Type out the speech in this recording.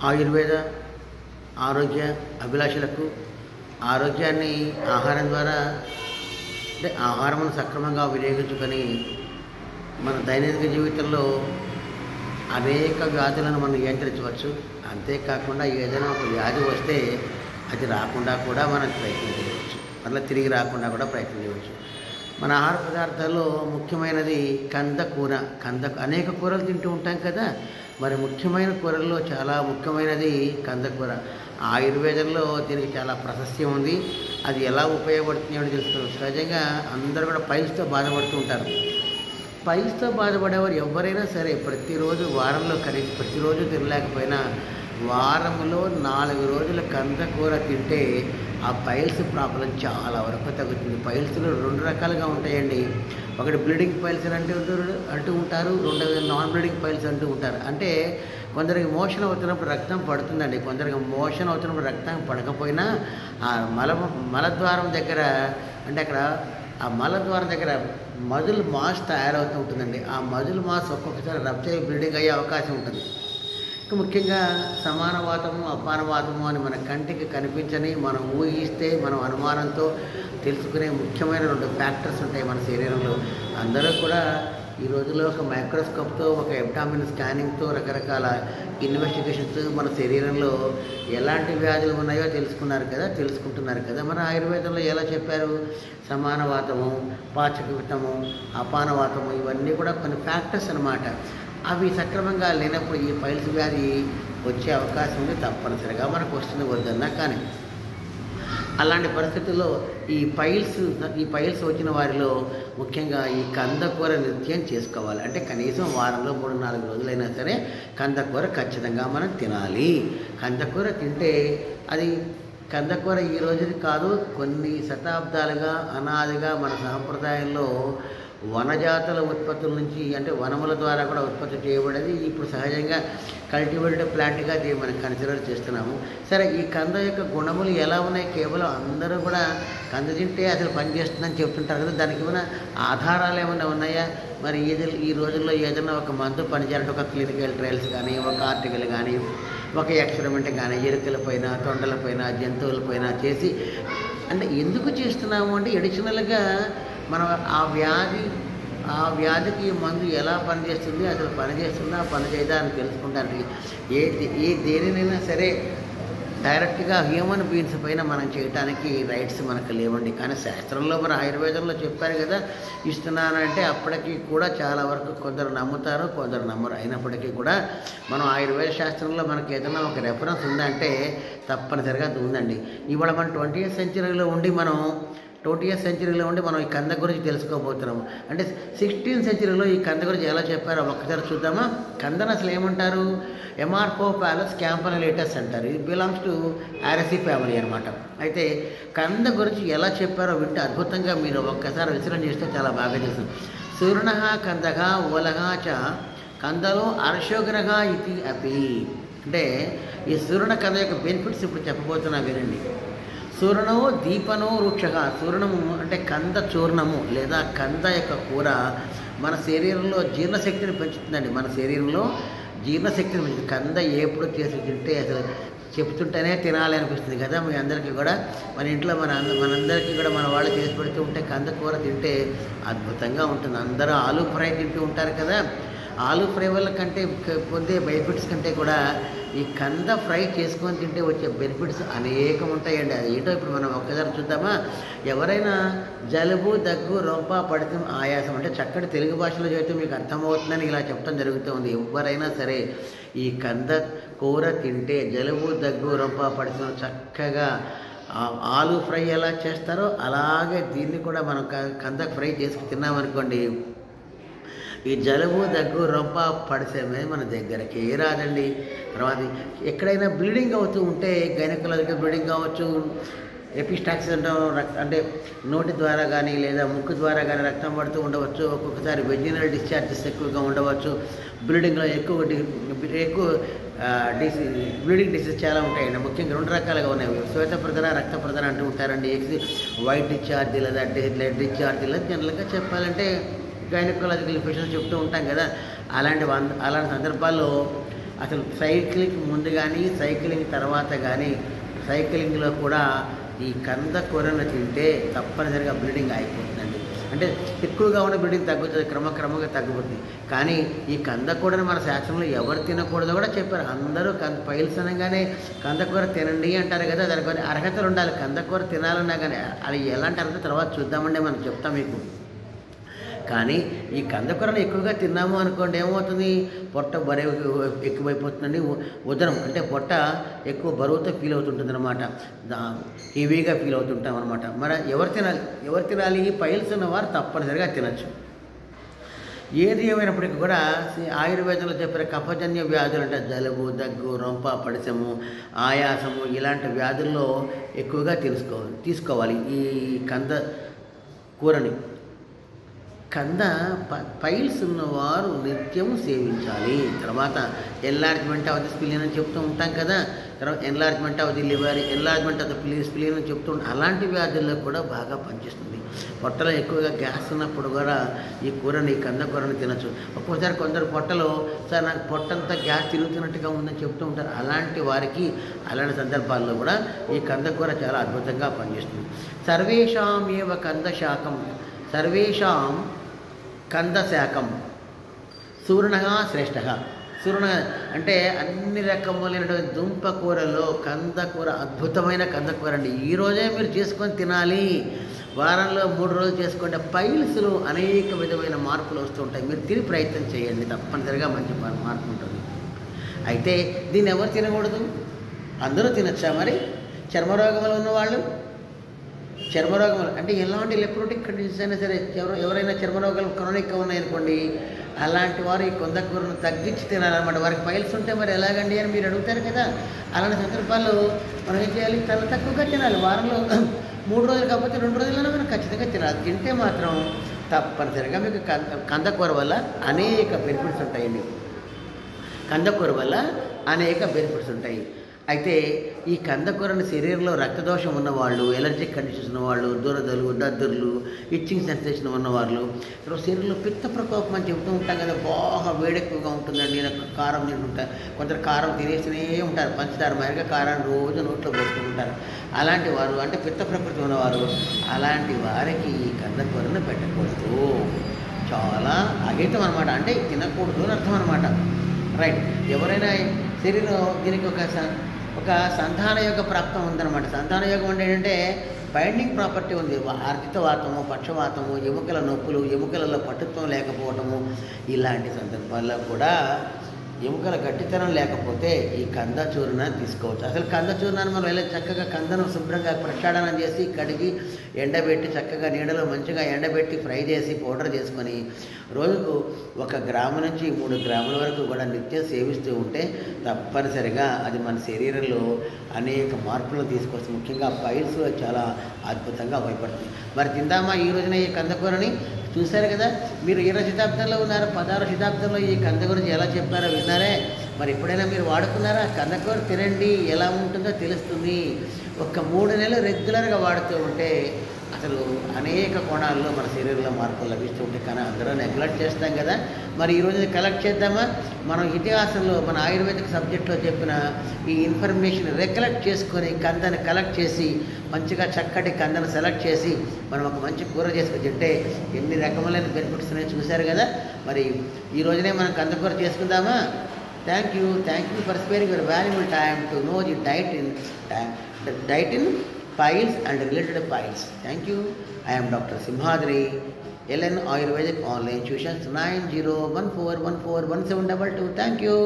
ఆయుర్వేద ఆరోగ్య అభిలాషులకు ఆరోగ్యాన్ని ఆహారం ద్వారా అంటే ఆహారమును సక్రమంగా వినియోగించుకొని మన దైనందిక జీవితంలో అనేక వ్యాధులను మనం నియంత్రించవచ్చు. అంతేకాకుండా ఏదైనా ఒక వ్యాధి వస్తే అది రాకుండా కూడా మనం ప్రయత్నం చేయవచ్చు, మళ్ళీ తిరిగి రాకుండా కూడా ప్రయత్నం చేయవచ్చు. మన ఆహార పదార్థాల్లో ముఖ్యమైనది కందకూర. అనేక కూరలు తింటూ ఉంటాం కదా, మరి ముఖ్యమైన కూరల్లో చాలా ముఖ్యమైనది కందకూర. ఆయుర్వేదంలో దీనికి చాలా ప్రాశస్త్యం ఉంది. అది ఎలా ఉపయోగపడుతుంది అని తెలుస్తుంది. సహజంగా అందరూ కూడా పైల్స్తో బాధపడుతూ ఉంటారు. పైల్స్తో బాధపడేవారు ఎవరైనా సరే ప్రతిరోజు వారంలో కనీసం ప్రతిరోజు తినలేకపోయినా వారంలో 4 రోజుల కందకూర తింటే ఆ పైల్స్ ప్రాబ్లం చాలా వరకు తగ్గుతుంది. పైల్స్లో 2 రకాలుగా ఉంటాయండి. ఒకటి బ్లీడింగ్ పైల్స్ అంటూ ఉంటారు, రెండవది నాన్ బ్లీడింగ్ పైల్స్ అంటూ ఉంటారు. అంటే కొందరికి మోషన్ అవుతున్నప్పుడు రక్తం పడుతుందండి, కొందరికి మోషన్ అవుతున్నప్పుడు రక్తం పడకపోయినా ఆ మలద్వారం దగ్గర అంటే అక్కడ ఆ మలద్వారం దగ్గర మజిల్ మాస్ తయారవుతూ ఉంటుందండి. ఆ మజిల్ మాస్ ఒక్కొక్కసారి రప్చర్ బ్లీడింగ్ అయ్యే అవకాశం ఉంటుంది. ముఖ్యంగా సమానవాతము అపానవాతము అని మన కంటికి కనిపించని మనం ఊహిస్తే మనం అనుమానంతో తెలుసుకునే ముఖ్యమైన 2 ఫ్యాక్టర్స్ ఉంటాయి మన శరీరంలో. అందరూ కూడా ఈ రోజుల్లో ఒక మైక్రోస్కోప్తో ఒక అబ్డామిన్ స్కానింగ్తో రకరకాల ఇన్వెస్టిగేషన్స్ మన శరీరంలో ఎలాంటి వ్యాధులు ఉన్నాయో తెలుసుకుంటున్నారు కదా. మన ఆయుర్వేదంలో ఎలా చెప్పారు? సమానవాతము, పాచకవిత్తము, అపానవాతము ఇవన్నీ కూడా కొన్ని ఫ్యాక్టర్స్ అన్నమాట. అవి సక్రమంగా లేనప్పుడు ఈ పైల్స్ వ్యాధి వచ్చే అవకాశం ఉంది. తప్పనిసరిగా మనకు వస్తుంది వద్దన్నా. కానీ అలాంటి పరిస్థితుల్లో ఈ పైల్స్ వచ్చిన వారిలో ముఖ్యంగా ఈ కందకూర నిత్యం చేసుకోవాలి. అంటే కనీసం వారంలో 3-4 రోజులైనా సరే కందకూర ఖచ్చితంగా మనం తినాలి. కందకూర తింటే అది కందకూర ఈ రోజుది కాదు, కొన్ని శతాబ్దాలుగా అనాదిగా మన సాంప్రదాయంలో వనజాతుల ఉత్పత్తుల నుంచి అంటే వనముల ద్వారా కూడా ఉత్పత్తి చేయబడేది. ఇప్పుడు సహజంగా కల్టివేటెడ్ ప్లాంట్గా దీన్ని మనం కన్సిడర్ చేస్తున్నాము. సరే, ఈ కంద యొక్క గుణములు ఎలా ఉన్నాయి? కేవలం అందరూ కూడా కంద తింటే అసలు పనిచేస్తుందని చెప్తుంటారు కదా, దానికి ఏమైనా ఆధారాలు ఏమైనా ఉన్నాయా? మరి ఈ రోజుల్లో ఏదైనా ఒక మందు పనిచేయాలంటే ఒక క్లినికల్ ట్రయల్స్ కానీ, ఒక ఆర్టికల్ కానీ, ఒక ఎక్స్పెరిమెంట్ కానీ ఎలుకలపైన, తొండలపైన, జంతువులపైన చేసి అంటే ఎందుకు చేస్తున్నాము అంటే ఎడిషనల్గా మనం ఆ వ్యాధికి మందు ఎలా పనిచేస్తుంది, అసలు పనిచేస్తుందా పనిచేయదా అని తెలుసుకుంటానికి దేనినైనా సరే డైరెక్ట్గా హ్యూమన్ బీయింగ్స్ పైన మనం చేయడానికి రైట్స్ మనకు లేవండి. కానీ శాస్త్రంలో మన ఆయుర్వేదంలో చెప్పారు కదా ఇస్తున్నానంటే అప్పటికీ కూడా చాలా వరకు కొందరు నమ్ముతారు, కొందరు నమ్మరు. అయినప్పటికీ కూడా మనం ఆయుర్వేద శాస్త్రంలో మనకి ఏదైనా ఒక రెఫరెన్స్ ఉందంటే తప్పనిసరిగా అది ఉందండి. ఇవాళ మనం 20th సెంచరీలో ఉండి మనం ఈ కంద గురించి తెలుసుకోబోతున్నాము. అంటే 16th సెంచరీలో ఈ కంద గురించి ఎలా చెప్పారో ఒక్కసారి చూద్దామా. కందను అసలు ఏమంటారు? ఎమార్కోపాలస్ క్యాంపనలేటస్ అంటారు. ఇది బిలాంగ్స్ టు ఆరసీ ఫ్యామిలీ అనమాట. అయితే కంద గురించి ఎలా చెప్పారో వింటే అద్భుతంగా మీరు ఒక్కసారి విశ్రమ చేస్తే చాలా బాగా తెలుస్తుంది. సూర్ణ కందగ ఓలగ చ కందలో అర్షోగ్రహ ఇది అపి. అంటే ఈ సూర్ణ కంద యొక్క బెనిఫిట్స్ ఇప్పుడు చెప్పబోతున్నా వినండి. సూర్ణము దీపనో వృక్ష. సూర్ణము అంటే కంద చూర్ణము లేదా కంద యొక్క కూర మన శరీరంలో జీర్ణశక్తిని పెంచుతుందండి. మన శరీరంలో జీర్ణశక్తిని పెంచుతుంది. కంద ఎప్పుడు చేసి తింటే అసలు చెప్తుంటేనే తినాలి అనిపిస్తుంది కదా మీ అందరికీ కూడా. మన ఇంట్లో మనందరికీ కూడా మన వాళ్ళు చేసి పెడుతూ ఉంటే కంద కూర తింటే అద్భుతంగా ఉంటుంది. అందరూ ఆలూ ఫ్రై తింటూ ఉంటారు కదా. ఆలూ ఫ్రై వల్ల కంటే పొందే బెనిఫిట్స్ కంటే కూడా ఈ కంద ఫ్రై చేసుకొని తింటే వచ్చే బెనిఫిట్స్ అనేకం ఉంటాయండి. అది ఏంటో ఇప్పుడు మనం ఒక్కసారి చూద్దామా. ఎవరైనా జలుబు, దగ్గు, రొంప, పడితం, ఆయాసం అంటే చక్కటి తెలుగు భాషలో చెబితే మీకు అర్థమవుతుందని ఇలా చెప్పడం జరుగుతుంది. ఎవరైనా సరే ఈ కంద కూర తింటే జలుబు, దగ్గు, రొంప, పడితం చక్కగా ఆలూ ఫ్రై ఎలా చేస్తారో అలాగే దీన్ని కూడా మనం కంద ఫ్రై చేసుకు తిన్నామనుకోండి, ఈ జలుబు, దగ్గు, రొంప, పడిసమే మన దగ్గరకే రాదండి. తర్వాత ఎక్కడైనా బ్లీడింగ్ అవుతూ ఉంటే గైనకాలజికల్ బ్లీడింగ్ కావచ్చు, ఎపిస్టాక్సిస్ అంటాం, అంటే నోటి ద్వారా కానీ లేదా ముక్కు ద్వారా కానీ రక్తం పడుతూ ఉండవచ్చు. ఒక్కొక్కసారి వెజినల్ డిశ్చార్జెస్ ఎక్కువగా ఉండవచ్చు. బ్లీడింగ్లో ఎక్కువ బ్లీడింగ్ డిసీజ్ చాలా ఉంటాయండి. ముఖ్యంగా 2 రకాలుగా ఉన్నాయి. శ్వేత ప్రదన, రక్త ప్రదన అంటూ ఉంటారండి. వైట్ డిశ్చార్జ్ లేదా రెడ్ డిశ్చార్జ్ లేదా జనరల్గా చెప్పాలంటే గైనకాలజికల్ ఇన్ఫెక్షన్స్ చెప్తూ ఉంటాం కదా. అలాంటి సందర్భాల్లో అసలు సైక్లింగ్ ముందు కానీ సైక్లింగ్ తర్వాత కానీ సైక్లింగ్లో కూడా ఈ కంద కూరను తింటే తప్పనిసరిగా బ్లీడింగ్ అయిపోతుందండి. అంటే ఎక్కువగా ఉన్న బ్లీడింగ్ తగ్గుతుంది, క్రమక్రమంగా తగ్గిపోతుంది. కానీ ఈ కందకూరని మన శాస్త్రంలో ఎవరు తినకూడదో కూడా చెప్పారు. అందరూ పైల్స్ అనగానే కందకూర తినండి అంటారు కదా, దానికి కొన్ని అర్హతలు ఉండాలి. కందకూర తినాలన్నా కానీ అది ఎలాంటి అర్హత తర్వాత చూద్దామండి, మనం చెప్తాం మీకు. కానీ ఈ కందకూరను ఎక్కువగా తిన్నాము అనుకోండి, ఏమవుతుంది, పొట్ట బరువు ఎక్కువైపోతుందండి. ఉదరం అంటే పొట్ట ఎక్కువ బరువుతో ఫీల్ అవుతుంటుంది అనమాట, హెవీగా ఫీల్ అవుతుంటాం అనమాట. మరి ఎవరు తినాలి? ఈ పైల్స్ ఉన్నవారు తప్పనిసరిగా తినచ్చు. ఏది ఏమైనప్పటికీ కూడా ఆయుర్వేదంలో చెప్పిన కఫజన్య వ్యాధులు అంటే జలుబు, దగ్గు, రొంప, పడిసము, ఆయాసము ఇలాంటి వ్యాధుల్లో ఎక్కువగా తీసుకోవాలి ఈ కంద కూరని. పైల్స్ ఉన్నవారు నిత్యం సేవించాలి. తర్వాత ఎన్లార్జ్మెంట్ ఆఫ్ ది స్ప్లీన్ అని చెప్తూ ఉంటాం కదా, తర్వాత enlargement of the liver, enlargement of the spleen అని చెప్తూ ఉంటాం. అలాంటి వ్యాధుల్లో కూడా బాగా పనిచేస్తుంది. పొట్టలో ఎక్కువగా గ్యాస్ ఉన్నప్పుడు కూడా ఈ కందకూరని తినచ్చు. ఒక్కోసారి కొందరు పొట్టలో సార్ నాకు పొట్టంతా గ్యాస్ తిరుగుతున్నట్టుగా ఉందని చెప్తూ ఉంటారు. అలాంటి వారికి అలాంటి సందర్భాల్లో కూడా ఈ కందకూర చాలా అద్భుతంగా పనిచేస్తుంది. సర్వేషాం ఏవ కందశాకం, సర్వేషాం కందశాకం సూర్ణ శ్రేష్ఠ. సూర్ణ అంటే అన్ని రకములైనటువంటి దుంప కూరలో కందకూర అద్భుతమైన కందకూర అండి. ఈరోజే మీరు చేసుకొని తినాలి, వారంలో 3 రోజులు చేసుకుంటే పైల్స్లో అనేక విధమైన మార్పులు వస్తూ ఉంటాయి. మీరు తిని ప్రయత్నం చేయండి, తప్పనిసరిగా మంచి మార్పు ఉంటుంది. అయితే దీన్ని ఎవరు తినకూడదు? అందరూ తినచ్చా? మరి చర్మరోగములు ఉన్నవాళ్ళు, చర్మరోగములు అంటే ఎలాంటి లెప్రోటిక్ కండిషన్స్ అయినా సరే, ఎవరైనా చర్మరోగాలు క్రానిక్గా ఉన్నాయనుకోండి, అలాంటి వారు ఈ కందకూరను తగ్గించి తినాలన్నమాట. వారికి పైల్స్ ఉంటే మరి ఎలాగండి అని మీరు అడుగుతారు కదా. అలాంటి సందర్భాల్లో మనం ఏం చేయాలి? చాలా తక్కువగా తినాలి. వారంలో 3 రోజులు కాకపోతే 2 రోజులైనా మనం ఖచ్చితంగా తినాలి. తింటే మాత్రం తప్పనిసరిగా మీకు కందకూర వల్ల అనేక బెనిఫిట్స్ ఉంటాయండి. కందకూర వల్ల అనేక బెనిఫిట్స్ ఉంటాయి. అయితే ఈ కందకూరని శరీరంలో రక్తదోషం ఉన్నవాళ్ళు, ఎలర్జిక్ కండిషన్స్ ఉన్నవాళ్ళు, దురదలు, దద్దుర్లు, ఇచ్చింగ్ సెన్సేషన్ ఉన్నవాళ్ళు, శరీరంలో పిత్త ప్రకోపం అని చెబుతూ ఉంటాం కదా, బాగా వేడెక్కువగా ఉంటుందండి, నేను కారం తింటుంటా. కొందరు కారం తినేస్తూనే ఉంటారు, పంచదార మాదిరిగా కారాన్ని రోజు నోట్లో పోసుకుంటుంటారు. అలాంటి వారు అంటే పిత్త ప్రకృతి ఉన్నవారు, అలాంటి వారికి ఈ కందకూరను పెట్టకూడదు. చాలా అహితం అనమాట, అంటే తినకూడదు అని అర్థం అనమాట. రైట్. ఎవరైనా శరీరం దీనికి ఒక సంతాన యోగ ప్రాప్తం ఉందన్నమాట. సంతాన యోగం అంటే ఏంటంటే బైండింగ్ ప్రాపర్టీ ఉంది. ఆర్జితవాతము, పక్షవాతము, ఎముకల నొప్పులు, ఎముకలలో పట్టుత్వం లేకపోవటము, ఇలాంటి సందర్భాల్లో కూడా ఎముకల గట్టితనం లేకపోతే ఈ కందచూర్ణ తీసుకోవచ్చు. అసలు కందచూర్ణాన్ని మనం వెళ్ళి చక్కగా కందను శుభ్రంగా ప్రక్షాళనం చేసి కడిగి ఎండబెట్టి చక్కగా నీడలో మంచిగా ఎండబెట్టి ఫ్రై చేసి పౌడర్ చేసుకొని రోజుకు 1 గ్రాము నుంచి 3 గ్రాముల వరకు కూడా నిత్యం సేవిస్తూ ఉంటే తప్పనిసరిగా అది మన శరీరంలో అనేక మార్పులను తీసుకొస్తుంది. ముఖ్యంగా పైల్స్లో చాలా అద్భుతంగా ఉపయోగపడుతుంది. మరి తిందామా ఈ రోజున ఈ కందకూరని? చూశారు కదా, మీరు 20వ శతాబ్దంలో ఉన్నారు, 16వ శతాబ్దంలో ఈ కంద గురించి ఎలా చెప్పారో విన్నారే. మరి ఎప్పుడైనా మీరు వాడుకున్నారా? కందకూర తినండి, ఎలా ఉంటుందో తెలుస్తుంది. 3 నెలలు రెగ్యులర్గా వాడుతూ ఉంటే అసలు అనేక కోణాల్లో మన శరీరంలో మార్పులు లభిస్తూ ఉంటాయి. కానీ అందరూ నెగ్లెక్ట్ చేస్తాం కదా. మరి ఈరోజు కలెక్ట్ చేద్దామా? మనం ఇతిహాసంలో మన ఆయుర్వేదిక్ సబ్జెక్ట్లో చెప్పిన ఈ ఇన్ఫర్మేషన్ రికలెక్ట్ చేసుకొని కందని కలెక్ట్ చేసి మంచిగా చక్కటి కందను సెలెక్ట్ చేసి మనం ఒక మంచి కూర చేసుకొని తింటే ఎన్ని రకములైన బెనిఫిట్స్ అనేవి చూశారు కదా. మరి ఈ రోజునే మనం కందకూర చేసుకుందామా? Thank you for sparing your valuable time to know the diet in piles and related piles. Thank you. I am Dr. Simhadri, LN Ayurvedic Online Tuitions 9014141722. Thank you.